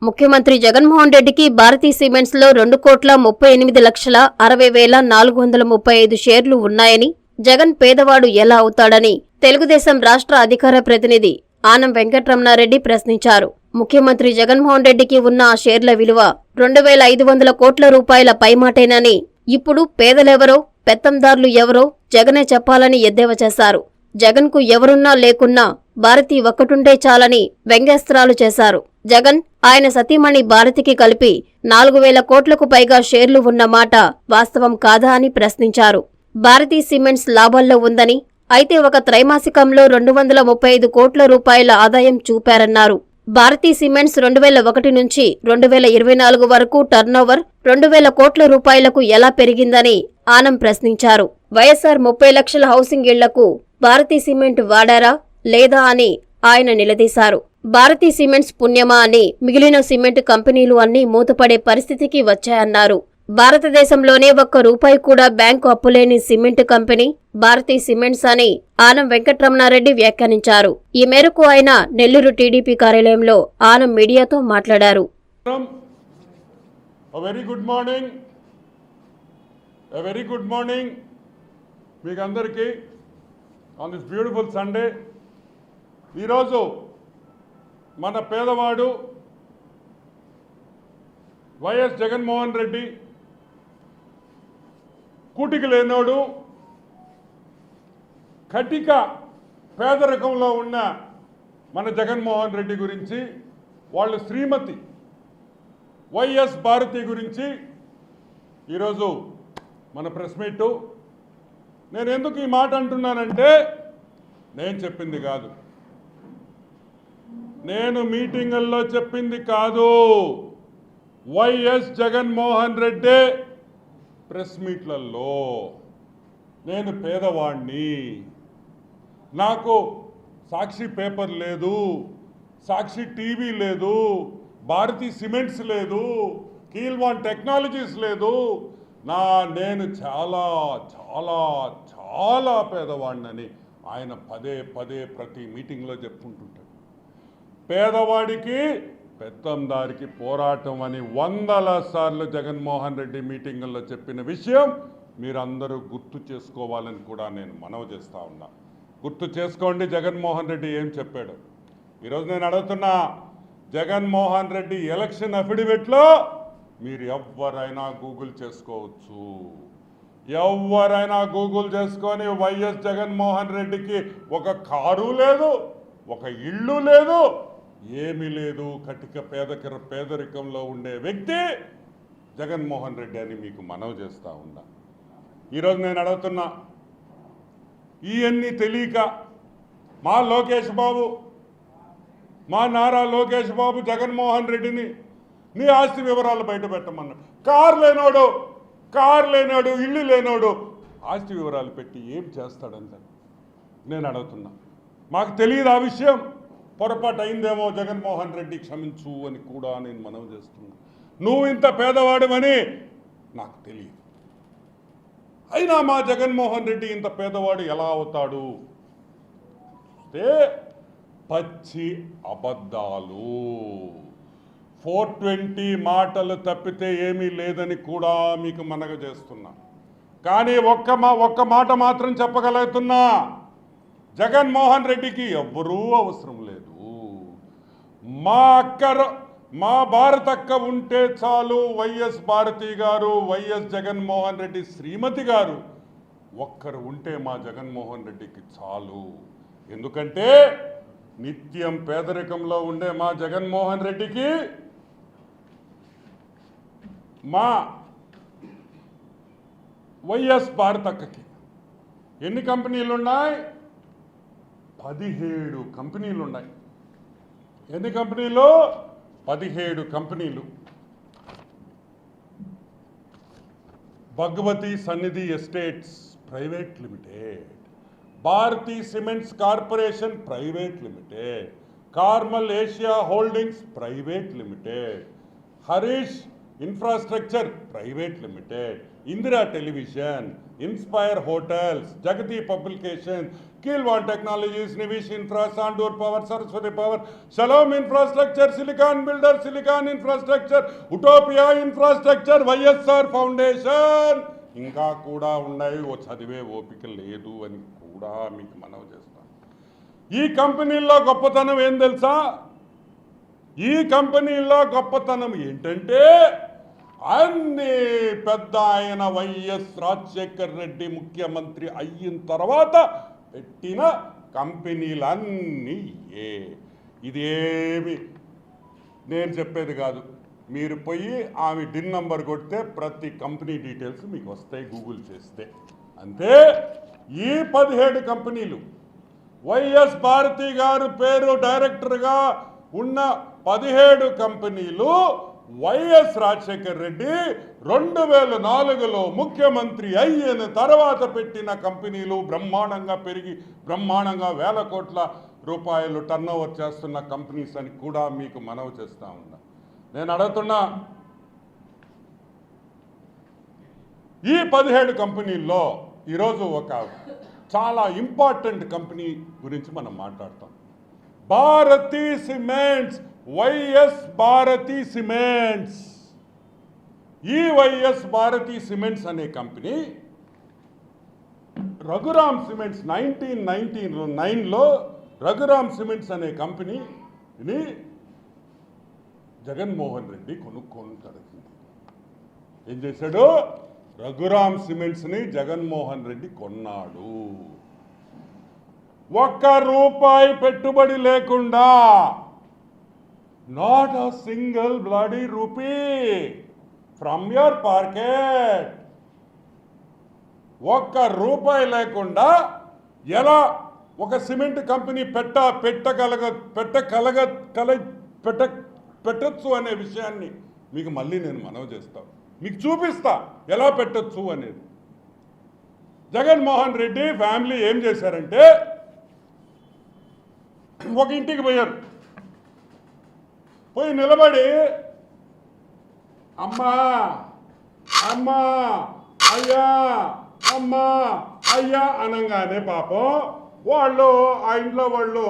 ముఖ్యమంత్రి జగన్మోహన్ రెడ్డికి భారతీ సిమెంట్స్ లో 2,38,60,435 షేర్లు ఉన్నాయని, జగన్ పేదవాడు ఎలా అవుతాడని తెలుగుదేశం రాష్ట్ర అధికార ప్రతినిధి ఆనం వెంకటరమణారెడ్డి ప్రశ్నించారు. ముఖ్యమంత్రి జగన్మోహన్ రెడ్డికి ఉన్న ఆ షేర్ల విలువ 2,500 కోట్ల రూపాయల పైమాటేనని, ఇప్పుడు పేదలెవరో పెత్తందార్లు ఎవరో జగనే చెప్పాలని ఎద్దేవా చేశారు. జగన్కు ఎవరున్నా లేకున్నా భారతి ఒక్కటుంటే చాలని వ్యంగ్యాస్త్రాలు చేశారు. జగన్, ఆయన సతీమణి భారతికి కలిపి 4,000 కోట్లకు పైగా షేర్లు ఉన్న మాట వాస్తవం కాదా అని ప్రశ్నించారు. భారతీ సిమెంట్స్ లాభాల్లో ఉందని, అయితే ఒక త్రైమాసికంలో 235 కోట్ల రూపాయల ఆదాయం చూపారన్నారు. భారతీ సిమెంట్స్ 2001 నుంచి 2024 వరకు టర్నోవర్ 2,000 కోట్ల రూపాయలకు ఎలా పెరిగిందని ఆనం ప్రశ్నించారు. వైఎస్ఆర్ 30 లక్షల హౌసింగ్ ఇళ్లకు భారతీ సిమెంట్ వాడారా లేదా అని ఆయన నిలదీశారు. భారతీ సిమెంట్స్ పుణ్యమా అని మిగిలిన సిమెంట్ కంపెనీలు అన్నీ మూతపడే పరిస్థితికి వచ్చాయన్నారు. భారతదేశంలోనే ఒక్క రూపాయి కూడా బ్యాంకు అప్పులేని సిమెంట్ కంపెనీ భారతీ సిమెంట్స్ అని ఆనం వెంకటరమణారెడ్డి వ్యాఖ్యానించారు. ఈ మేరకు ఆయన నెల్లూరు టీడీపీ కార్యాలయంలో ఆనం మీడియాతో మాట్లాడారు. మీకందరికీ ఆన్ దిస్ బ్యూటిఫుల్ సండే ఈరోజు మన పేదవాడు వైఎస్ జగన్మోహన్ రెడ్డి, కూటికి లేనోడు, కటిక పేదరికంలో ఉన్న మన జగన్మోహన్ రెడ్డి గురించి, వాళ్ళ శ్రీమతి వైఎస్ భారతి గురించి ఈరోజు మన ప్రెస్ మీటు. నేను ఎందుకు ఈ మాట అంటున్నానంటే, నేను చెప్పింది కాదు, నేను మీటింగుల్లో చెప్పింది కాదు, వైఎస్ జగన్మోహన్ రెడ్డి ప్రెస్ మీట్లలో. నేను పేదవాణ్ణి, నాకు సాక్షి పేపర్ లేదు, సాక్షి టీవీ లేదు, భారతీ సిమెంట్స్ లేదు, కీల్వాన్ టెక్నాలజీస్ లేదు, నేను చాలా చాలా చాలా పేదవాడినని ఆయన పదే పదే ప్రతి మీటింగ్లో చెప్పుకుంటుంటాడు. పేదవాడికి పెత్తందారికి పోరాటం అని 100 సార్లు జగన్మోహన్ రెడ్డి మీటింగుల్లో చెప్పిన విషయం మీరందరూ గుర్తు చేసుకోవాలని కూడా నేను మనవి చేస్తూ ఉన్నా. గుర్తు చేసుకోండి జగన్మోహన్ రెడ్డి ఏం చెప్పాడు. ఈరోజు నేను అడుగుతున్నా, జగన్మోహన్ రెడ్డి ఎలక్షన్ అఫిడవిట్లో మీరు ఎవరైనా గూగుల్ చేసుకోవచ్చు. ఎవరైనా గూగుల్ చేసుకొని వైఎస్ జగన్మోహన్ రెడ్డికి ఒక కారు లేదు, ఒక ఇల్లు లేదు, ఏమీ లేదు, కటిక పేదరికంలో ఉండే వ్యక్తి జగన్మోహన్ రెడ్డి అని మీకు మనవి చేస్తూ ఉన్నా. ఈరోజు నేను అడుగుతున్నా, ఇవన్నీ తెలియక మా లోకేష్ బాబు, మా నారా లోకేష్ బాబు జగన్మోహన్ రెడ్డిని నీ ఆస్తి వివరాలు బయట పెట్టమన్నాడు. కారు లేనోడు, ఇల్లు లేనోడు ఆస్తి వివరాలు పెట్టి ఏం చేస్తాడంత నేను అడుగుతున్నా. మాకు తెలియదు ఆ విషయం, పొరపాటు అయిందేమో, జగన్మోహన్ రెడ్డి క్షమించు అని కూడా నేను మనవి చేస్తున్నా. నువ్వు ఇంత పేదవాడమని నాకు తెలియదు, అయినా మా జగన్మోహన్ రెడ్డి ఇంత పేదవాడు ఎలా అవుతాడు అంటే పచ్చి అబద్ధాలు, 420 మాటలు తప్పితే ఏమీ లేదని కూడా మీకు మనవి చేస్తున్నా. కానీ ఒక్క మాట మాత్రం చెప్పగలుగుతున్నా, జగన్మోహన్ రెడ్డికి ఎవ్వరూ అవసరం లేదు. మా భారతక్క ఉంటే చాలు, వైఎస్ భారతి గారు, వైఎస్ జగన్మోహన్ రెడ్డి శ్రీమతి గారు ఒక్కరు ఉంటే మా జగన్మోహన్ రెడ్డికి చాలు. ఎందుకంటే నిత్యం పేదరికంలో ఉండే మా జగన్మోహన్ రెడ్డికి మా వైఎస్ భారతక్కకి ఎన్ని కంపెనీలు ఉన్నాయి? 17 కంపెనీలు ఉన్నాయి. ఎన్ని కంపెనీలు? 17 కంపెనీలు. Bhagavathi Sannidhi estates private limited, Bharathi cements corporation private limited, Carmel Asia holdings private limited, Harish infrastructure private limited, Indira television, inspire hotels, Jagathi publication, Kilwan Technologies, Nivish Infra, Sandur Power, Saraswati Power, Shalom Infrastructure, Silicon Builder, Silicon Infrastructure, Utopia Infrastructure, YSR Foundation. ఇంకా కూడా ఉన్నాయి, చదివే ఓపిక లేదు అని కూడా మీకు మనవి చేస్తాను. ఈ కంపెనీల్లో గొప్పతనం ఏం తెలుసా? ఈ కంపెనీల్లో గొప్పతనం ఏంటంటే అన్ని పెద్ద ఆయన వైఎస్ రాజశేఖర్ రెడ్డి ముఖ్యమంత్రి అయిన తర్వాత పెట్టిన కంపెనీలన్నీ ఇదేమి నేను చెప్పేది కాదు. మీరు పోయి ఆమె డిన్ నంబర్ కొడితే ప్రతి కంపెనీ డీటెయిల్స్ మీకు వస్తాయి గూగుల్ చేస్తే. అంతే. ఈ 17 కంపెనీలు వైఎస్ భారతి గారు పేరు డైరెక్టర్గా ఉన్న 17 కంపెనీలు వైఎస్ రాజశేఖర్ రెడ్డి 2004లో ముఖ్యమంత్రి అయిన తర్వాత పెట్టిన కంపెనీలు. బ్రహ్మాండంగా పెరిగి బ్రహ్మాండంగా వేల కోట్ల రూపాయలు టర్నోవర్ చేస్తున్న కంపెనీస్ అని కూడా మీకు మనవి చేస్తా ఉన్నా. నేను అడుగుతున్నా, ఈ 17 కంపెనీల్లో ఈరోజు ఒక చాలా ఇంపార్టెంట్ కంపెనీ గురించి మనం మాట్లాడతాం. Bharathi cements, YS Bharathi cements. ఈ వైఎస్ భారతీ సిమెంట్స్ అనే కంపెనీ రఘురామ్ సిమెంట్స్ 1999లో రఘురామ్ సిమెంట్స్ అనే కంపెనీని జగన్మోహన్ రెడ్డి కొనుక్కోవడం. ఏం చేశాడు? రఘురామ్ సిమెంట్స్ని జగన్మోహన్ రెడ్డి కొన్నాడు. ₹1 పెట్టుబడి లేకుండా, not a single bloody rupee from your pocket. ₹1 లేకుండా ఎలా ఒక సిమెంట్ కంపెనీ పెట్టచ్చు అనే విషయాన్ని మీకు మళ్ళీ నేను మనవి చేస్తాను. మీకు చూపిస్తా ఎలా పెట్టచ్చు అనేది. జగన్మోహన్ రెడ్డి ఫ్యామిలీ ఏం చేశారంటే, ఒక ఇంటికి పోయారు. పోయి నిలబడి అమ్మా అమ్మా అయ్యా అమ్మా అయ్యా అనగానే పాపం వాళ్ళు ఆ ఇంట్లో వాళ్ళు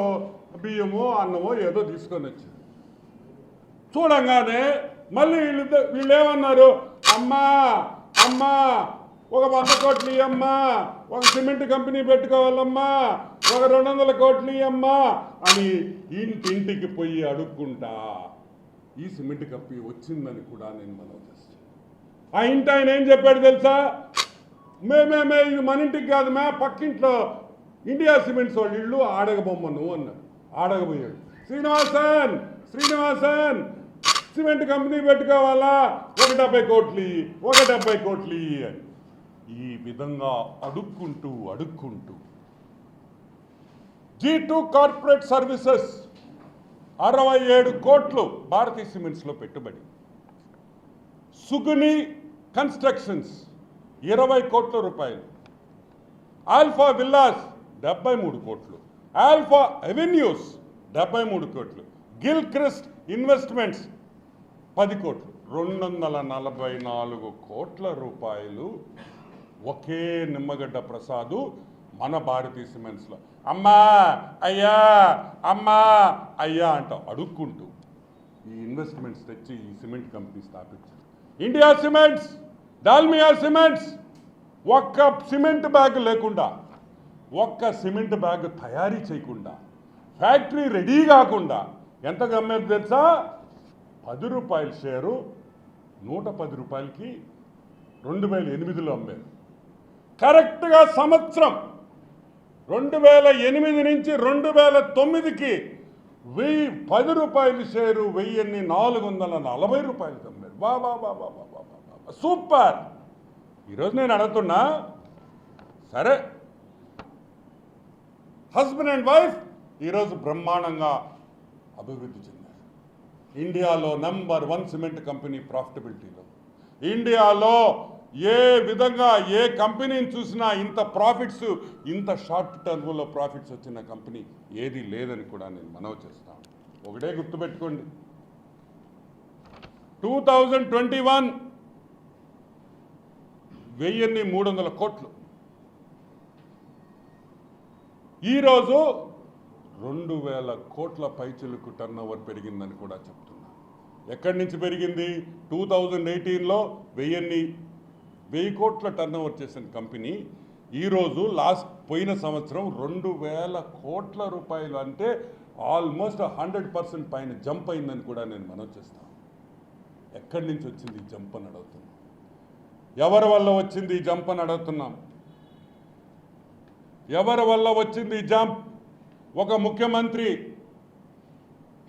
బియ్యమో అన్నమో ఏదో తీసుకొని వచ్చారు. చూడంగానే మళ్ళీ వీళ్ళు ఏమన్నారు? అమ్మా అమ్మా ఒక 100 కోట్లు అమ్మా, ఒక సిమెంట్ కంపెనీ పెట్టుకోవాలమ్మా, ఒక 200 కోట్లు అమ్మా అని ఇంటింటికి పోయి అడుక్కుంటా ఈ సిమెంట్ కంపెనీ వచ్చిందని కూడా నేను మనవి చేస్తాను. ఆ ఇంటి ఆయన ఏం చెప్పాడు తెలుసా? మేమేమే ఇది మన ఇంటికి కాదు, పక్కింట్లో ఇండియా సిమెంట్స్ వాళ్ళ ఇళ్ళు ఆడగబొమ్మను అన్నాడు. ఆడగబోయాడు. శ్రీనివాసన్ సిమెంట్ కంపెనీ పెట్టుకోవాలా, ఒక 70 కోట్లు అని ఈ విధంగా అడుక్కుంటూ G2 కార్పొరేట్ సర్వీసెస్ 67 కోట్లు భారతీ సిమెంట్స్లో పెట్టుబడి. సుగుని కన్స్ట్రక్షన్స్ 20 కోట్ల రూపాయలు. ఆల్ఫా విల్లాస్ 73 కోట్లు. ఆల్ఫా అవెన్యూస్ 73 కోట్లు. గిల్ క్రిస్ట్ ఇన్వెస్ట్మెంట్స్ 10 కోట్లు. 244 కోట్ల రూపాయలు ఒకే నిమ్మగడ్డ ప్రసాదు మన భారతీ సిమెంట్స్లో అమ్మా అయ్యా అంట అడుక్కుంటూ ఈ ఇన్వెస్ట్మెంట్స్ తెచ్చి ఈ సిమెంట్ కంపెనీ స్థాపించారు. ఇండియా సిమెంట్స్, డాల్మియా సిమెంట్స్ ఒక్క సిమెంట్ బ్యాగ్ లేకుండా, ఒక్క సిమెంట్ బ్యాగ్ తయారీ చేయకుండా, ఫ్యాక్టరీ రెడీ కాకుండా ఎంత అమ్మేది తెలుసా? ₹10 షేరు 110 రూపాయలకి 2008లో అమ్మారు. కరెక్ట్గా సంవత్సరం 2008 నుంచి 2009కి ₹10 షేరు 1440 రూపాయలకి అమ్మారు. బాబా సూపర్. ఈరోజు నేను అడుగుతున్నా, సరే హస్బెండ్ అండ్ వైఫ్ ఈరోజు బ్రహ్మాండంగా అభివృద్ధి చెందారు. ఇండియాలో నంబర్ 1 సిమెంట్ కంపెనీ ప్రాఫిటబిలిటీలో. ఇండియాలో ఏ విధంగా ఏ కంపెనీని చూసినా ఇంత ప్రాఫిట్స్, ఇంత షార్ట్ టర్మ్లో ప్రాఫిట్స్ వచ్చిన కంపెనీ ఏది లేదని కూడా నేను మనవి చేస్తాను. ఒకటే గుర్తుపెట్టుకోండి, 2021 1300 కోట్లు. ఈరోజు 2,000 కోట్ల పైచిలకు టర్న్ ఓవర్ పెరిగిందని కూడా చెప్తున్నా. ఎక్కడి నుంచి పెరిగింది? 2018లో 1000 కోట్ల టర్న్ ఓవర్ చేసిన కంపెనీ ఈరోజు పోయిన సంవత్సరం 2,000 కోట్ల రూపాయలు, అంటే ఆల్మోస్ట్ 100% పైన జంప్ అయిందని కూడా నేను మనవి చేస్తాను. ఎక్కడి నుంచి వచ్చింది ఈ జంప్ అని అడుగుతున్నాం. ఎవరి వల్ల వచ్చింది ఈ జంప్ అని అడుగుతున్నాం. ఎవరి వల్ల వచ్చింది ఈ జంప్? ఒక ముఖ్యమంత్రి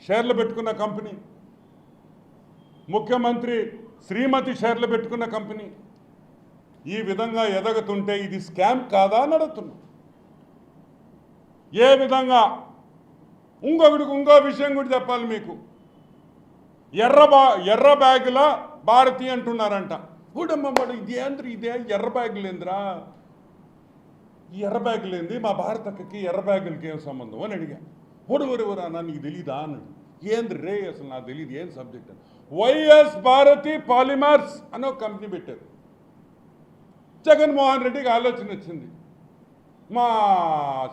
షేర్లు పెట్టుకున్న కంపెనీ, ముఖ్యమంత్రి శ్రీమతి షేర్లు పెట్టుకున్న కంపెనీ ఈ విధంగా ఎదగుతుంటే ఇది స్కామ్ కాదా అని అడుగుతున్నాం. ఏ విధంగా? ఇంకో విషయం కూడా చెప్పాలి మీకు. ఎర్ర బ్యాగుల భారతి అంటున్నారంట. ఊడమ్మడు ఇదే ఎర్ర బ్యాగులు ఏందిరా? ఈ ఎర్ర బ్యాగులు ఏంది? మా భారతకి ఎర్ర బ్యాగులకి ఏం సంబంధం అని అడిగా. ఊడవరువరా అన్న, నీకు తెలీదా అన్నాడు. ఏంది రే అసలు నాకు తెలియదు, ఏం సబ్జెక్ట్ అని. వైఎస్ భారతి పాలిమర్స్ అని ఒక కంపెనీ పెట్టారు. జగన్మోహన్ రెడ్డికి ఆలోచన వచ్చింది, మా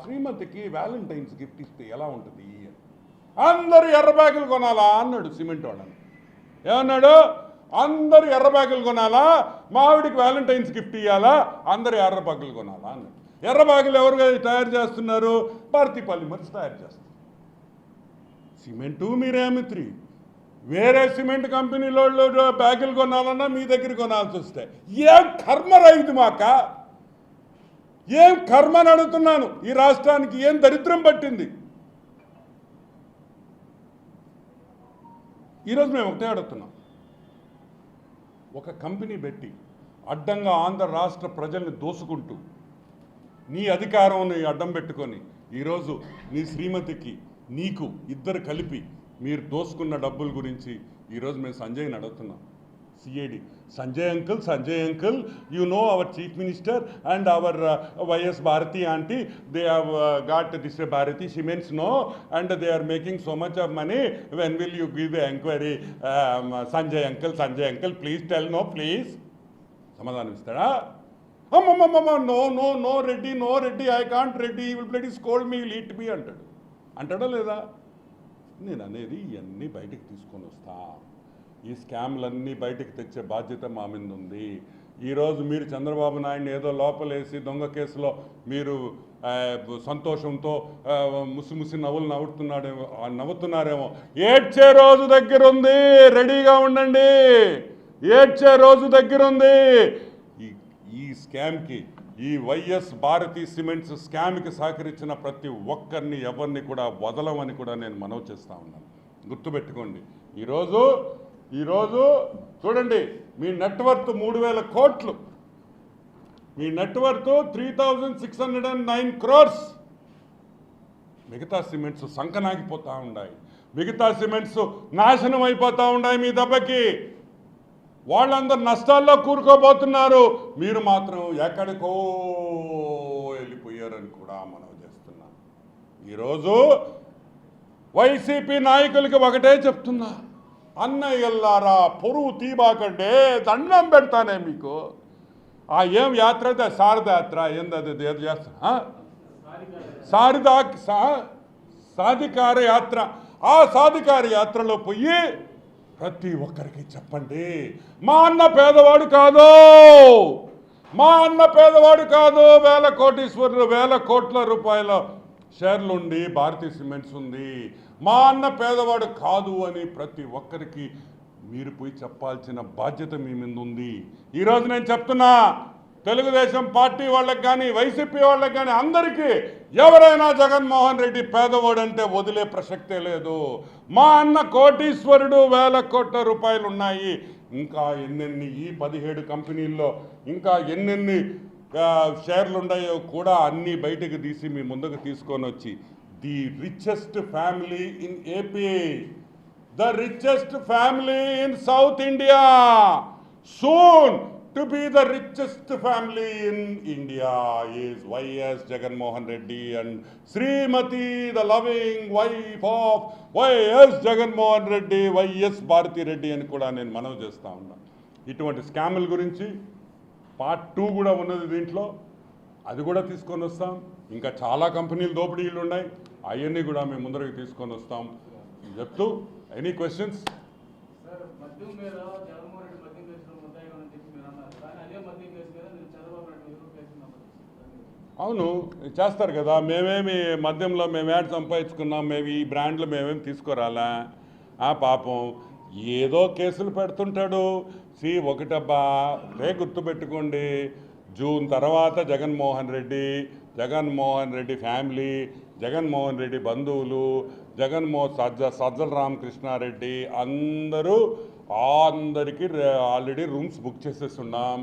శ్రీమతికి వ్యాలంటైన్స్ గిఫ్ట్ ఇస్తే ఎలా ఉంటుంది, అందరూ ఎర్ర బ్యాగులు కొనాలా అన్నాడు సిమెంట్ వాళ్ళని. ఏమన్నాడు? అందరూ ఎర్ర బ్యాగులు కొనాలా, మా ఆవిడికి వ్యాలంటైన్స్ గిఫ్ట్ ఇవ్వాలా, అందరూ ఎర్ర బ్యాగులు కొనాలా అన్నాడు. ఎర్ర బ్యాగులు ఎవరు తయారు చేస్తున్నారు? భారతీ పాలిమర్స్ తయారు చేస్తారు. సిమెంటు మీరేమిత్రి, వేరే సిమెంట్ కంపెనీలో బ్యాగులు కొనాలన్నా మీ దగ్గర కొనాల్సి వస్తే ఏం కర్మ రైతు మాక, ఏం కర్మ అని అడుగుతున్నాను. ఈ రాష్ట్రానికి ఏం దరిద్రం పట్టింది? ఈరోజు మేము ఒకటే అడుగుతున్నాం. ఒక కంపెనీ పెట్టి అడ్డంగా ఆంధ్ర రాష్ట్ర ప్రజల్ని దోసుకుంటూ నీ అధికారం అడ్డం పెట్టుకొని ఈరోజు నీ శ్రీమతికి నీకు ఇద్దరు కలిపి మీరు దోసుకున్న డబ్బుల గురించి ఈరోజు మేము సంజయ్ని అడుగుతున్నాం. CID Sanjay uncle, you know our chief minister and our YS Bharati auntie, they have got this Bharati Cements, no, and they are making so much of money. When will you give the inquiry? Sanjay uncle, please tell, no, please. సమాధానం ఇస్తాడా? అమ్మమ్మమ్మ, no Reddy, I can't Reddy, he will bloody scold me, he'll eat me అంటాడా లేదా? నేను అనేది ఇవన్నీ బయటకు తీసుకొని వస్తా. ఈ స్కామ్లన్నీ బయటకు తెచ్చే బాధ్యత మా మీద ఉంది. ఈరోజు మీరు చంద్రబాబు నాయుడిని ఏదో లోపలేసి దొంగ కేసులో మీరు సంతోషంతో ముసి నవ్వులు నవ్వుతున్నారేమో. ఏడ్చే రోజు దగ్గర ఉంది, రెడీగా ఉండండి. ఏడ్చే రోజు దగ్గర ఉంది. ఈ స్కామ్కి, ఈ వైఎస్ భారతీ సిమెంట్స్ స్కామ్కి సహకరించిన ప్రతి ఒక్కరిని ఎవరిని కూడా వదలమని కూడా నేను మనవి చేస్తూ ఉన్నాను. గుర్తుపెట్టుకోండి. ఈరోజు చూడండి, మీ నెట్వర్త్ 3,000 కోట్లు, మీ నెట్వర్త్ 3,609 crores. మిగతా సిమెంట్స్ సంకనాగిపోతూ ఉన్నాయి, మిగతా సిమెంట్స్ నాశనం అయిపోతూ ఉన్నాయి మీ దెబ్బకి. వాళ్ళందరూ నష్టాల్లో కూరుకోబోతున్నారు, మీరు మాత్రం ఎక్కడికో వెళ్ళిపోయారని కూడా మనం చేస్తున్నాం. ఈరోజు వైసీపీ నాయకులకి ఒకటే చెప్తున్నా, అన్నయ్యల్లారా పొరుగు తీబాకండే, దండం పెడతానే మీకు. ఏం యాత్ర అయితే శారద యాత్ర, ఏందది ఏదో చేస్తా, సాధికార యాత్ర. ఆ సాధికార యాత్రలో పోయి ప్రతి ఒక్కరికి చెప్పండి, మా అన్న పేదవాడు కాదు, వేల కోట్ల రూపాయల షేర్లుండి భారతీ సిమెంట్స్ ఉంది, మా అన్న పేదవాడు కాదు అని ప్రతి ఒక్కరికి మీరు పోయి చెప్పాల్సిన బాధ్యత మీ మీద ఉంది. ఈరోజు నేను చెప్తున్నా, తెలుగుదేశం పార్టీ వాళ్ళకి కానీ వైసీపీ వాళ్ళకి కానీ అందరికీ, ఎవరైనా జగన్మోహన్ రెడ్డి పేదవాడు అంటే వదిలే ప్రసక్తే లేదు. మా అన్న కోటీశ్వరుడు, 1,000 కోట్ల రూపాయలు ఉన్నాయి. ఇంకా ఎన్నెన్ని ఈ 17 కంపెనీల్లో ఇంకా ఎన్నెన్ని షేర్లు ఉన్నాయో కూడా అన్నీ బయటకు తీసి మీ ముందుకు తీసుకొని వచ్చి, the richest family in AP, the richest family in south India, soon to be the richest family in India is YS Jaganmohan Reddy and Srimati, the loving wife of YS Jaganmohan Reddy, YS Bharati Reddy అని కూడా నేను మనవి చేస్తా ఉన్నా. ఇటువంటి స్కాముల గురించి part 2 కూడా ఉన్నది దీంట్లో, అది కూడా తీసుకొని వస్తాం. ఇంకా చాలా కంపెనీలు దోపిడీలు ఉన్నాయి, అవన్నీ కూడా మేము ముందరికి తీసుకొని వస్తాం చెప్తూ. Any questions? సార్, మద్యం మీద జగన్మోహన్ రెడ్డి మద్యం కేసులో ముద్దాయిగా అని చెప్పి మీరు అన్నారు, కానీ అదే మద్యం కేసు మీద మీరు చంద్రబాబు నాయుడు ఎదురు కేసు అవును చేస్తారు కదా. మేమేమి మద్యంలో మేము యాడ్ సంపాదించుకున్నాం, మేము ఈ బ్రాండ్లు మేమేమి తీసుకురాలా. పాపం ఏదో కేసులు పెడుతుంటాడు. ఒకటబ్బా గుర్తుపెట్టుకోండి, జూన్ తర్వాత జగన్మోహన్ రెడ్డి ఫ్యామిలీ, జగన్మోహన్ రెడ్డి బంధువులు, సజ్జల రామకృష్ణారెడ్డి అందరికీ ఆల్రెడీ రూమ్స్ బుక్ చేసేస్తున్నాం.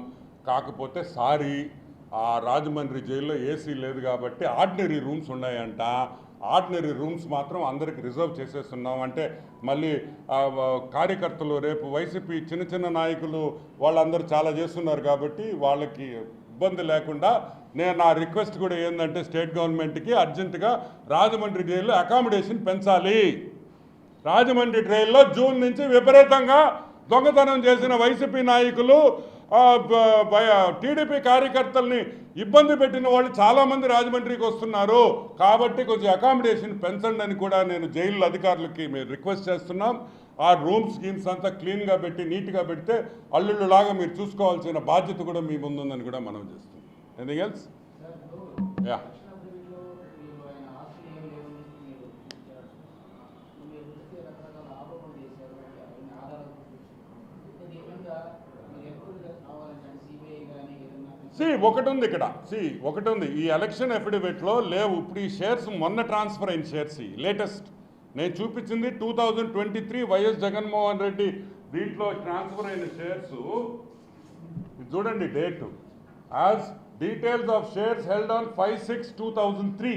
కాకపోతే ఆ రాజమండ్రి జైల్లో ఏసీ లేదు కాబట్టి ఆర్డినరీ రూమ్స్ ఉన్నాయంట. ఆర్డినరీ రూమ్స్ మాత్రం అందరికి రిజర్వ్ చేసేస్తున్నాం. అంటే మళ్ళీ కార్యకర్తలు రేపు వైసీపీ చిన్న నాయకులు వాళ్ళందరూ చాలా చేస్తున్నారు కాబట్టి వాళ్ళకి ఇబ్బంది లేకుండా నా రిక్వెస్ట్ కూడా ఏంటంటే స్టేట్ గవర్నమెంట్కి అర్జెంటుగా రాజమండ్రి జైల్లో అకామిడేషన్ పెంచాలి. రాజమండ్రి జైల్లో జూన్ నుంచి విపరీతంగా దొంగతనం చేసిన వైసీపీ నాయకులు, టీడీపీ కార్యకర్తల్ని ఇబ్బంది పెట్టిన వాళ్ళు చాలామంది రాజమండ్రికి వస్తున్నారు. కాబట్టి కొంచెం అకామిడేషన్ పెంచండి అని కూడా నేను జైలు అధికారులకి మేము రిక్వెస్ట్ చేస్తున్నాం. ఆ రూమ్స్ అంతా క్లీన్గా పెట్టి నీట్గా పెడితే అల్లుళ్ళలాగా మీరు చూసుకోవాల్సిన బాధ్యత కూడా మీ ముందుందని కూడా మనం చేస్తున్నాం. Anything else? యా. ఒకటి ఉంది ఈ ఎలక్షన్ అఫిడవిట్లో లేవు. ఇప్పుడు ఈ షేర్స్ మొన్న ట్రాన్స్ఫర్ అయిన షేర్స్ లేటెస్ట్ నేను చూపించింది 2023 వైఎస్ జగన్మోహన్ రెడ్డి దీంట్లో ట్రాన్స్ఫర్ అయిన షేర్స్ చూడండి. Date as details of shares held on 5/6/2003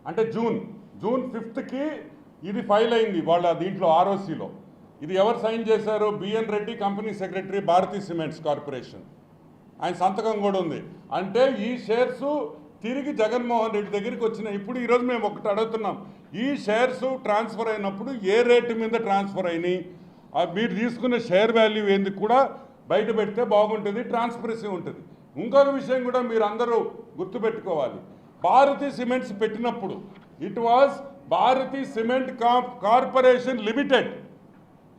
అంటే జూన్ 5కి ఇది ఫైల్ అయింది వాళ్ళ దీంట్లో ఆర్ఓసీలో. ఇది ఎవరు సైన్ చేశారు? B N Reddy, company secretary, Bharathi cements corporation. ఆయన సంతకం కూడా ఉంది. అంటే ఈ షేర్స్ తిరిగి జగన్మోహన్ రెడ్డి దగ్గరికి వచ్చినాయి. ఇప్పుడు ఈరోజు మేము ఒకటి అడుగుతున్నాం, ఈ షేర్స్ ట్రాన్స్ఫర్ అయినప్పుడు ఏ రేటు మీద ట్రాన్స్ఫర్ అయినాయి, మీరు తీసుకున్న షేర్ వాల్యూ ఏంది కూడా బయట పెడితే బాగుంటుంది, ట్రాన్స్పరెన్సీ ఉంటుంది. ఇంకొక విషయం కూడా మీరు అందరూ గుర్తుపెట్టుకోవాలి, భారతీ సిమెంట్స్ పెట్టినప్పుడు it was Bharathi cement corporation limited.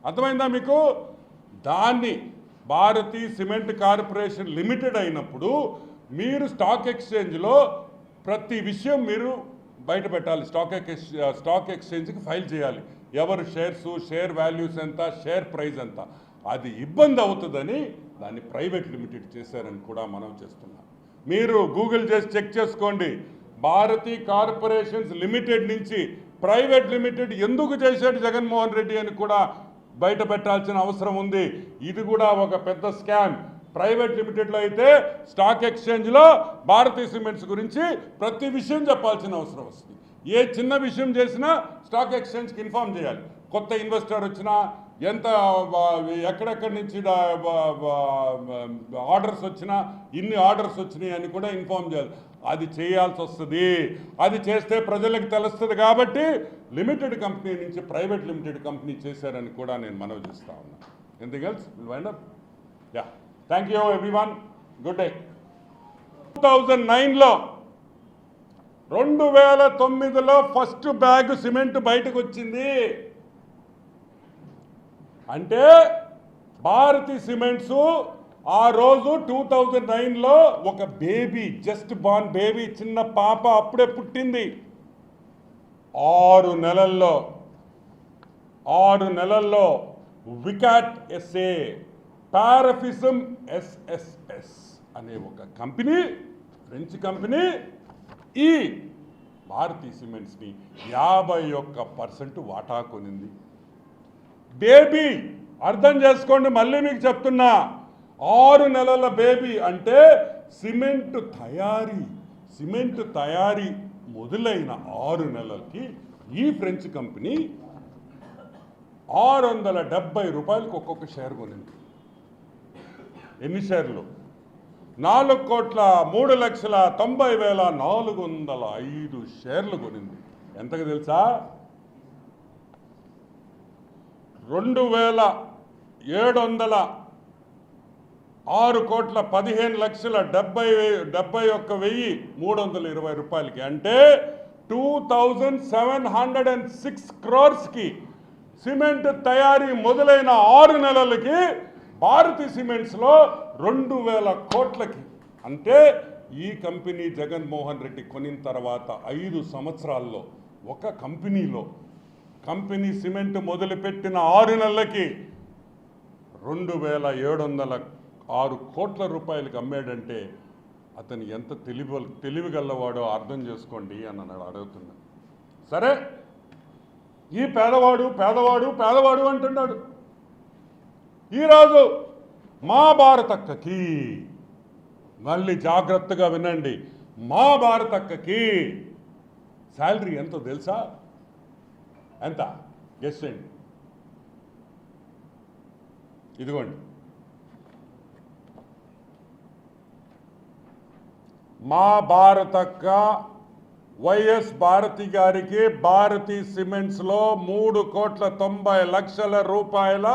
అర్థమైందా మీకు? దాన్ని భారతీ సిమెంట్ కార్పొరేషన్ లిమిటెడ్ అయినప్పుడు మీరు స్టాక్ ఎక్స్చేంజ్లో ప్రతి విషయం మీరు బయట పెట్టాలి. స్టాక్ ఎక్స్చేంజ్కి ఫైల్ చేయాలి. ఎవరు షేర్స్, షేర్ వాల్యూస్ ఎంత, షేర్ ప్రైస్ ఎంత. అది ఇబ్బంది అవుతుందని దాన్ని ప్రైవేట్ లిమిటెడ్ చేశారని కూడా మనం చేస్తున్నాం. మీరు గూగుల్ చేసి చెక్ చేసుకోండి. భారతీ కార్పొరేషన్స్ లిమిటెడ్ నుంచి ప్రైవేట్ లిమిటెడ్ ఎందుకు చేశాడు జగన్మోహన్ రెడ్డి అని కూడా బయట పెట్టాల్సిన అవసరం ఉంది. ఇది కూడా ఒక పెద్ద స్కామ్. ప్రైవేట్ లిమిటెడ్లో అయితే స్టాక్ ఎక్స్చేంజ్లో భారతీ సిమెంట్స్ గురించి ప్రతి విషయం చెప్పాల్సిన అవసరం వస్తుంది. ఏ చిన్న విషయం చేసినా స్టాక్ ఎక్స్చేంజ్కి ఇన్ఫామ్ చేయాలి. కొత్త ఇన్వెస్టర్ వచ్చినా, ఎంత ఎక్కడెక్కడి నుంచి ఆర్డర్స్ వచ్చినా, ఇన్ని ఆర్డర్స్ వచ్చినాయి అని కూడా ఇన్ఫామ్ చేయాలి. అది చేయాల్సి వస్తుంది. అది చేస్తే ప్రజలకు తెలుస్తుంది. కాబట్టి లిమిటెడ్ కంపెనీ నుంచి ప్రైవేట్ లిమిటెడ్ కంపెనీ చేశారని కూడా నేను మనవి చేస్తా ఉన్నా. Anything else? Will wind up? Yeah, thank you everyone. Good day. 2009లో 2009లో ఫస్ట్ బ్యాగ్ సిమెంట్ బయటకు వచ్చింది. అంటే భారతీ సిమెంట్స్ ఆ రోజు 2009లో ఒక బేబీ, జస్ట్ బార్న్ బేబీ, చిన్న పాప అప్పుడే పుట్టింది. 6 నెలల్లో వికాట్ ఎస్ఏ, పారాఫిజం ఎస్ఎస్ఎస్ అనే ఒక కంపెనీ, ఫ్రెంచ్ కంపెనీ, ఈ భారతీ సిమెంట్స్ని 51% వాటా కొనింది. బేబీ, అర్థం చేసుకోండి, మళ్ళీ మీకు చెప్తున్నా, 6 నెలల బేబీ అంటే సిమెంట్ తయారీ మొదలైన 6 నెలలకి ఈ ఫ్రెంచ్ కంపెనీ 670 రూపాయలకు ఒక్కొక్క షేర్ కొనింది. ఎన్ని షేర్లు? 4,03,90,405 షేర్లు కొనింది. ఎంతకు తెలుసా? 2,700 6,15,71,320 రూపాయలకి, అంటే 2,706 క్రోర్స్కి సిమెంట్ తయారీ మొదలైన 6 నెలలకి భారతీ సిమెంట్స్లో 2,000 కోట్లకి. అంటే ఈ కంపెనీ జగన్మోహన్ రెడ్డి కొనిన తర్వాత 5 సంవత్సరాల్లో ఒక కంపెనీ సిమెంట్ మొదలుపెట్టిన 6 నెలలకి 2,706 కోట్ల రూపాయలకి అమ్మాడంటే అతను ఎంత తెలివిగలవాడో అర్థం చేసుకోండి అని అడుగుతున్నా. సరే, ఈ పేదవాడు అంటున్నాడు. ఈరోజు మా భారతక్కకి, మళ్ళీ జాగ్రత్తగా వినండి, మా భారతక్కకి శాలరీ ఎంతో తెలుసా? ఎంత? గెస్ చేయండి. ఇదిగోండి, మా భారతక్క వైఎస్ భారతి గారికి భారతీ సిమెంట్స్లో 3,90,00,000 రూపాయల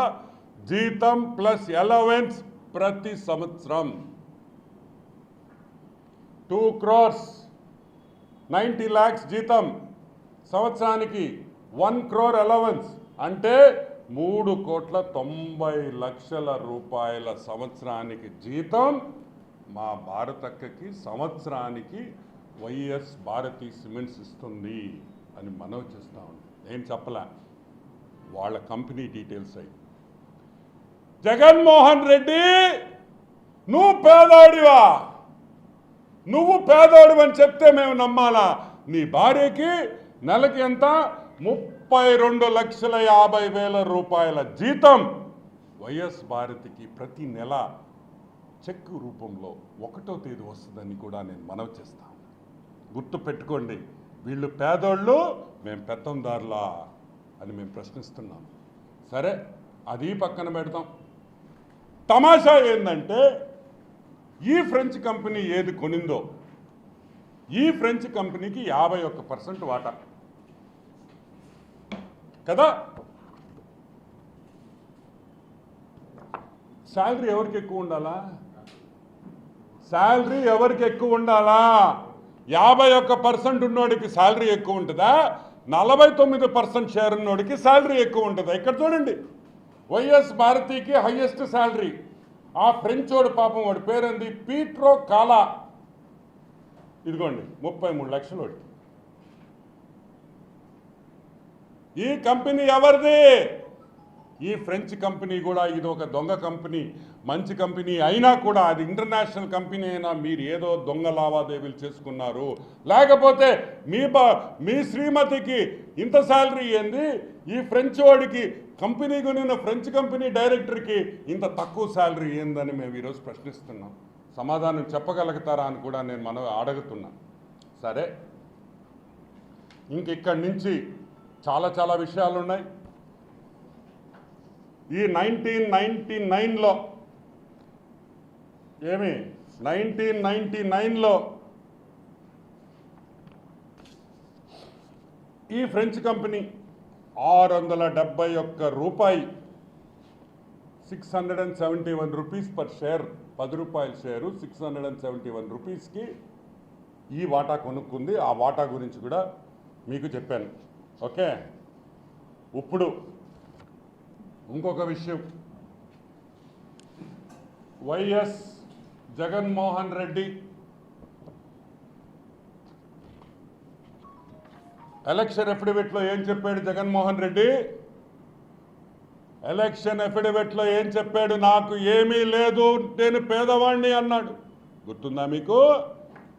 జీతం ప్లస్ అలవెన్స్ ప్రతి సంవత్సరం. 2,90 lakhs జీతం సంవత్సరానికి, 1 crore అలవెన్స్, అంటే 3,90,00,000 రూపాయల సంవత్సరానికి జీతం మా భారతక్కకి సంవత్సరానికి వైఎస్ భారతీ సిమెంట్స్ ఇస్తుంది అని మనవి చేస్తా ఉంది. ఏం చెప్పలే, వాళ్ళ కంపెనీ డీటెయిల్స్ అయ్యి. జగన్మోహన్ రెడ్డి, నువ్వు పేదోడివి అని చెప్తే మేము నమ్మాలా? నీ భార్యకి నెలకి ఎంత? 32,50,000 రూపాయల జీతం. వైఎస్ భారతికి ప్రతి నెల చెక్ రూపంలో 1వ తేదీ వస్తుందని కూడా నేను మనవి చేస్తాను. గుర్తు పెట్టుకోండి, వీళ్ళు పేదోళ్ళు, మేము పెత్తందారులా అని మేము ప్రశ్నిస్తున్నాం. సరే, అది పక్కన పెడతాం. తమాషా ఏంటంటే, ఈ ఫ్రెంచ్ కంపెనీ ఏది కొనిందో, ఈ ఫ్రెంచ్ కంపెనీకి 51% వాటా కదా. శాలరీ ఎవరికి ఎక్కువ ఉండాలా? 51% ఉన్నోడికి శాలరీ ఎక్కువ ఉంటుందా? 49% షేర్ ఉన్నోడికి శాలరీ ఎక్కువ ఉంటుందా? ఇక్కడ చూడండి, వైఎస్ భారతికి హైయెస్ట్ శాలరీ. ఆ ఫ్రెంచ్ వాడు పాపం, వాడి పేరేంది, పీట్రో కాలా, ఇదిగోండి 33 లక్షలు. ఈ కంపెనీ ఎవరిది? ఈ ఫ్రెంచ్ కంపెనీ కూడా ఇది ఒక దొంగ కంపెనీ. మంచి కంపెనీ అయినా కూడా, అది ఇంటర్నేషనల్ కంపెనీ అయినా మీరు ఏదో దొంగ లావాదేవీలు చేసుకున్నారు. లేకపోతే మీ శ్రీమతికి ఇంత శాలరీ ఏంది? ఈ ఫ్రెంచ్ వాడికి, కంపెనీ కొనిన ఫ్రెంచ్ కంపెనీ డైరెక్టర్కి ఇంత తక్కువ శాలరీ ఏందని మేము ఈరోజు ప్రశ్నిస్తున్నాం. సమాధానం చెప్పగలుగుతారా అని కూడా నేను అడుగుతున్నా. సరే, ఇంక ఇక్కడి నుంచి చాలా విషయాలు ఉన్నాయి. ఈ 1999లో 1999లో ఈ ఫ్రెంచ్ కంపెనీ 671 రూపాయి, 671 రూపీస్ పర్ షేర్, 10 రూపాయల షేరు, 671 రూపీస్కి ఈ వాటా కొనుక్కుంది. ఆ వాటా గురించి కూడా మీకు చెప్పాను. ఓకే, ఇప్పుడు ఇంకొక విషయం, వైఎస్ జగన్మోహన్ రెడ్డి ఎలక్షన్ అఫిడవిట్లో ఏం చెప్పాడు? జగన్మోహన్ రెడ్డి ఎలక్షన్ అఫిడవిట్లో ఏం చెప్పాడు? నాకు ఏమీ లేదు, నేను పేదవాణ్ణి అన్నాడు. గుర్తుందా మీకు?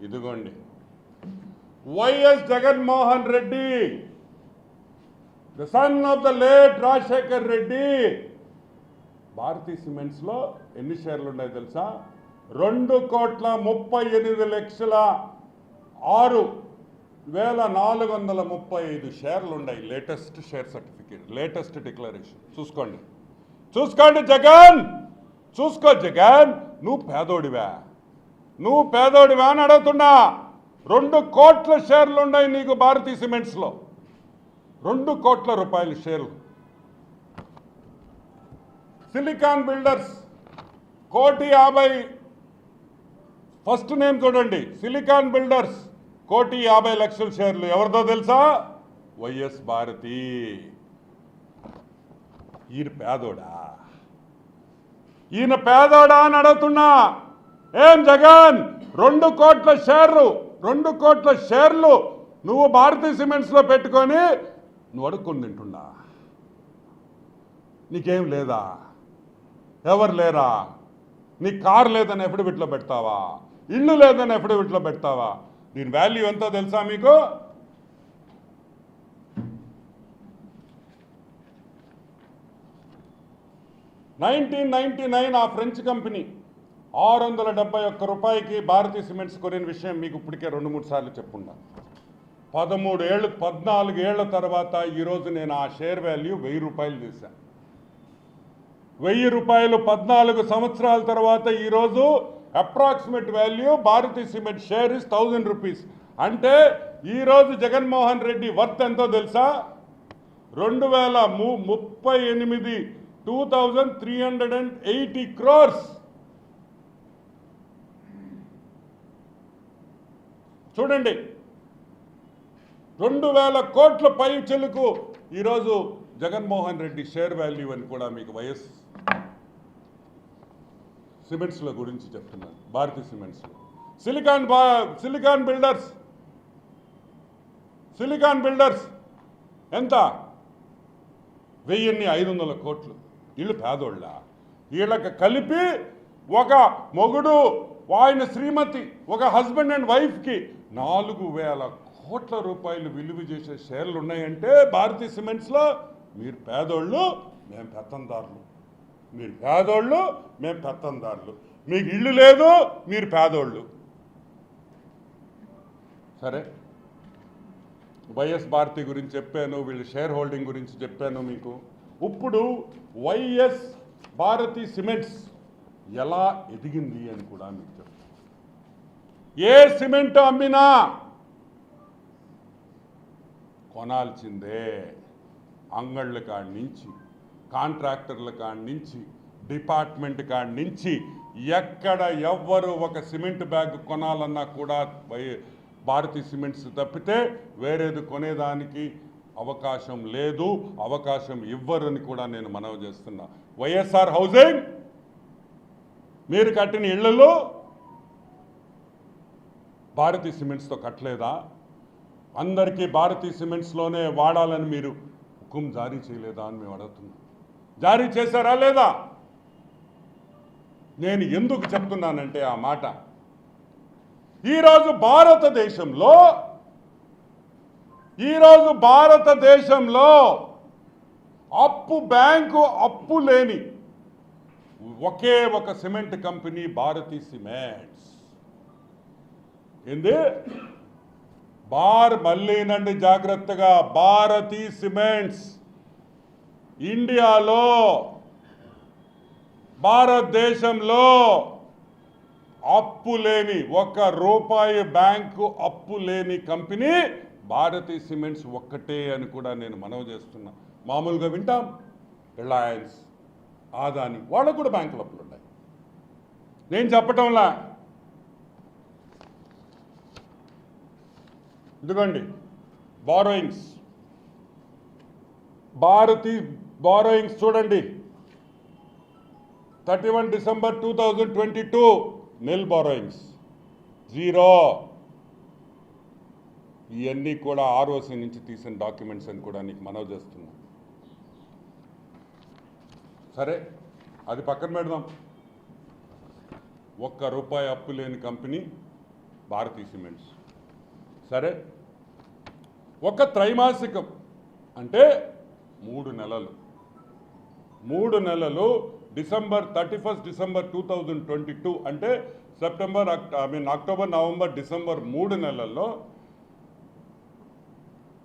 ఇదిగోండి, YS Jaganmohan Reddy, the son of the late Rajasekhar Reddy, Bharathi సిమెంట్స్లో ఎన్ని షేర్లు ఉన్నాయి తెలుసా? 2,38,06,435 షేర్లు ఉన్నాయి. Latest share certificate, latest declaration. చూసుకోండి జగన్, చూసుకో జగన్. నువ్వు పేదోడివా అని అడుగుతున్నా. 2 కోట్ల షేర్లు ఉన్నాయి నీకు భారతీ సిమెంట్స్లో, 2 కోట్ల రూపాయల షేర్లు. సిలికాన్ బిల్డర్స్ 1,50,00,000 ఫస్ట్ నేమ్ చూడండి, సిలికాన్ బిల్డర్స్ 1,50,00,000 షేర్లు ఎవరిదో తెలుసా? వైఎస్ భారతి. ఈయన పేదోడా? ఈయన పేదోడా అని అడుగుతున్నా. ఏం జగన్, 2 కోట్ల షేర్లు నువ్వు భారతీ సిమెంట్స్లో పెట్టుకొని నువ్వు అడుక్కొని తింటున్నా? నీకేం లేదా? ఎవరు లేరా? నీ కారు లేదని ఎఫిడవిట్లో పెడతావా? ఇల్లు లేదని ఎఫిడవిట్లో పెడతావా? దీని వాల్యూ ఎంతో తెలుసా మీకు? $1999 ఆ ఫ్రెంచ్ కంపెనీ 671 రూపాయికి భారతీ సిమెంట్స్ కొనిన విషయం మీకు ఇప్పటికే 2-3 సార్లు చెప్పున్నా. 14 ఏళ్ల తర్వాత ఈరోజు నేను ఆ షేర్ వాల్యూ 1000 రూపాయలు చేశాను. 1000 రూపాయలు 14 సంవత్సరాల తర్వాత ఈరోజు approximate value Bharathi cement share is 1000 rupees. అంటే ఈరోజు జగన్మోహన్ రెడ్డి వర్త్ ఎంతో తెలుసా? 2038 2,380 crores. చూడండి, 2,000 కోట్ల పై చెలుకు ఈరోజు జగన్మోహన్ రెడ్డి షేర్ వాల్యూ అని కూడా మీకు వైఎస్ సిమెంట్స్లో గురించి చెప్తున్నాను. భారతీ సిమెంట్స్లో సిలికాన్ బిల్డర్స్ ఎంత? 1,500 కోట్లు. వీళ్ళు పేదోళ్ళ? వీళ్ళకి కలిపి ఒక మొగుడు, ఆయన శ్రీమతి, ఒక హస్బెండ్ అండ్ వైఫ్కి 4,000 కోట్ల రూపాయలు విలువ చేసే షేర్లు ఉన్నాయంటే భారతీ సిమెంట్స్లో. మీరు పేదోళ్ళు, మేము పెత్తందారులు. మీరు పేదోళ్ళు, మేము పెత్తందారులు. మీకు ఇల్లు లేదు, మీరు పేదోళ్ళు. సరే, వైఎస్ భారతి గురించి చెప్పాను, వీళ్ళ షేర్ హోల్డింగ్ గురించి చెప్పాను మీకు. ఇప్పుడు వైఎస్ భారతి సిమెంట్స్ ఎలా ఎదిగింది అని కూడా మీకు చెప్తాను. ఏ సిమెంట్ అమ్మినా కొనాల్సిందే. అంగళ్ళ కాడి నుంచి, కాంట్రాక్టర్ల కాడి నుంచి, డిపార్ట్మెంట్ కాడి నుంచి ఎక్కడ ఎవ్వరు ఒక సిమెంట్ బ్యాగ్ కొనాలన్నా కూడా భారతీ సిమెంట్స్ తప్పితే వేరేది కొనేదానికి అవకాశం లేదు, అవకాశం ఇవ్వరని కూడా నేను మనవి చేస్తున్నా. వైఎస్ఆర్ హౌసింగ్ మీరు కట్టిన ఇళ్లలో భారతీ సిమెంట్స్తో కట్టలేదా? అందరికీ భారతీ సిమెంట్స్లోనే వాడాలని మీరు హుకుం జారీ చేయలేదా అని మేము అడుగుతున్నాం. జారీ చేశారా లేదా? నేను ఎందుకు చెప్తున్నానంటే ఆ మాట, ఈరోజు భారతదేశంలో బ్యాంకు అప్పు లేని ఒకే ఒక సిమెంట్ కంపెనీ భారతీ సిమెంట్స్. ఏంది? మళ్ళీనండి జాగ్రత్తగా, భారతీ సిమెంట్స్ ఇండియాలో, భారతదేశంలో అప్పు లేని, ₹1 బ్యాంకు అప్పు లేని కంపెనీ భారతీ సిమెంట్స్ ఒక్కటే అని కూడా నేను మనవి చేస్తున్నా. మామూలుగా వింటాం రిలయన్స్, ఆదాని, వాళ్ళకు కూడా బ్యాంకులు అప్పులు ఉన్నాయి. నేను చెప్పటంలా, ఇదిగోండి బారోయింగ్స్, భారతీ బారోయింగ్స్ చూడండి. 31 December 2022 nil borrowings, 0. ఇవన్నీ కూడా ఆర్ఓసి నుంచి తీసిన డాక్యుమెంట్స్ అని కూడా నీకు మనవి చేస్తున్నా. సరే, అది పక్కన పెడదాం. ₹1 అప్పు లేని కంపెనీ భారతీ సిమెంట్స్. సరే, ఒక త్రైమాసికం అంటే 3 నెలలు, 3 నెలలు December 31st December 2022 అంటే అక్టోబర్ నవంబర్ డిసెంబర్ 3 నెలల్లో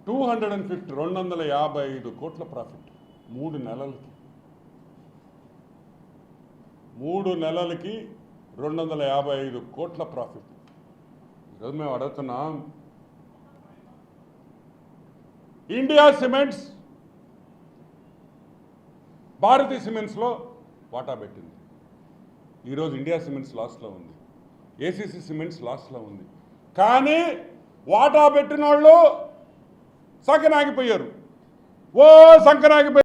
255 కోట్ల ప్రాఫిట్. 3 నెలలకి 255 కోట్ల ప్రాఫిట్. ఈరోజు మేము అడుగుతున్నాం, ఇండియా సిమెంట్స్ భారతీ సిమెంట్స్లో వాటా పెట్టింది. ఈరోజు ఇండియా సిమెంట్స్ లాస్లో ఉంది, ఏసీసీ సిమెంట్స్ లాస్లో ఉంది. కానీ వాటా పెట్టిన వాళ్ళు సంకనాగిపోయారు. సంకనాగిపోయారు.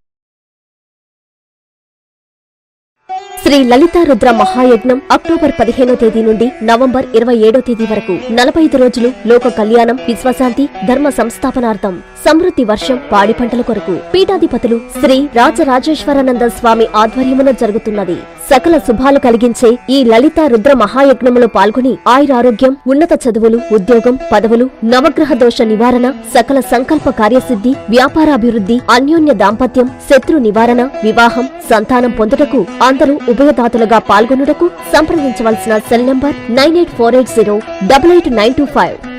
శ్రీ లలితా రుద్ర మహాయజ్ఞం అక్టోబర్ 15వ తేదీ నుండి నవంబర్ 27వ తేదీ వరకు 45 రోజులు లోక కళ్యాణం, విశ్వశాంతి, ధర్మ సంస్థాపనార్థం, సమృద్ధి వర్షం, పాడి పంటల కొరకు పీఠాధిపతులు శ్రీ రాజరాజేశ్వరానంద స్వామి ఆధ్వర్యమున జరుగుతున్నది. సకల శుభాలు కలిగించే ఈ లలితా రుద్ర మహాయజ్ఞములో పాల్గొని ఆయురారోగ్యం, ఉన్నత చదువులు, ఉద్యోగం, పదవులు, నవగ్రహ దోష నివారణ, సకల సంకల్ప కార్యసిద్ధి, వ్యాపారాభివృద్ధి, అన్యోన్య దాంపత్యం, శత్రు నివారణ, వివాహం, సంతానం పొందుటకు అందరూ ఉభయదాతలుగా పాల్గొనుటకు సంప్రదించవలసిన సెల్ నంబర్ 9848088925.